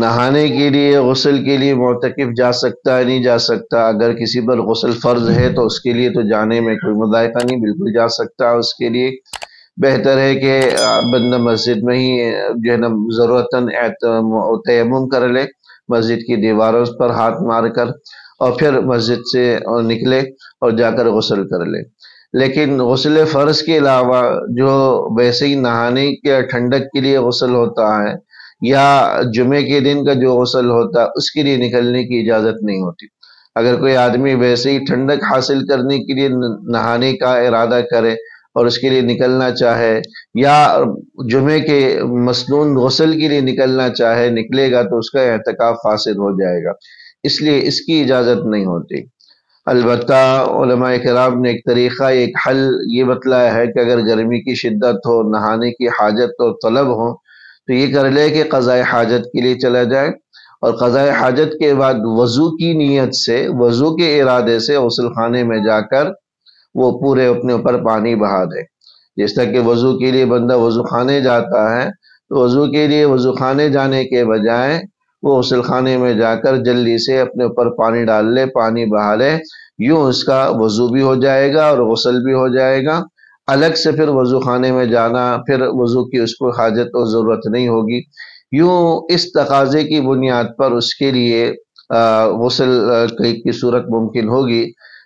نہانے کے لیے غسل کے لیے معتکف جا سکتا ہے نہیں جا سکتا؟ اگر کسی پر غسل فرض ہے تو اس کے لیے تو جانے میں کوئی مضائقہ نہیں، بالکل جا سکتا ہے۔ اس کے لیے بہتر ہے کہ بندہ مسجد میں ہی جو ہے نا ضرورتاً تیمم کر لے، مسجد کی دیواروں پر ہاتھ مار کر، اور پھر مسجد سے نکلے اور جا کر غسل کر لے۔ لیکن غسل فرض کے علاوہ جو ویسے ہی نہانے کے ٹھنڈک کے لیے غسل ہوتا ہے، یا جمعے کے دن کا جو غسل ہوتا ہے، اس کے لیے نکلنے کی اجازت نہیں ہوتی۔ اگر کوئی آدمی ویسے ہی ٹھنڈک حاصل کرنے کے لیے نہانے کا ارادہ کرے اور اس کے لیے نکلنا چاہے، یا جمعے کے مسنون غسل کے لیے نکلنا چاہے، نکلے گا تو اس کا اعتکاف فاسد ہو جائے گا، اس لیے اس کی اجازت نہیں ہوتی۔ البتہ علماء کرام نے ایک طریقہ، ایک حل یہ بتلایا ہے کہ اگر گرمی کی شدت ہو، نہانے کی حاجت اور طلب ہو، تو یہ کر لے کہ قضاء حاجت کے لیے چلا جائے، اور قضاء حاجت کے بعد وضو کی نیت سے، وضو کے ارادے سے غسل خانے میں جا کر وہ پورے اپنے اوپر پانی بہا دے۔ جس طرح کہ وضو کے لیے بندہ وضو خانے جاتا ہے، تو وضو کے لیے وضو خانے جانے کے بجائے وہ غسل خانے میں جا کر جلدی سے اپنے اوپر پانی ڈال لے، پانی بہا لے، یوں اس کا وضو بھی ہو جائے گا اور غسل بھی ہو جائے گا۔ الگ سے پھر وضو خانے میں جانا، پھر وضو کی اس کو حاجت اور ضرورت نہیں ہوگی۔ یوں اس تقاضے کی بنیاد پر اس کے لیے غسل کی صورت ممکن ہوگی۔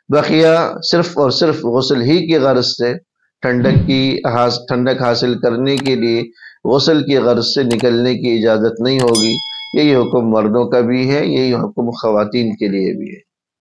بقیہ صرف اور صرف غسل ہی کی غرض سے، ٹھنڈک حاصل کرنے کے لیے غسل کی غرض سے نکلنے کی اجازت نہیں ہوگی۔ یہی حکم مردوں کا بھی ہے، یہی حکم خواتین کے لیے بھی ہے۔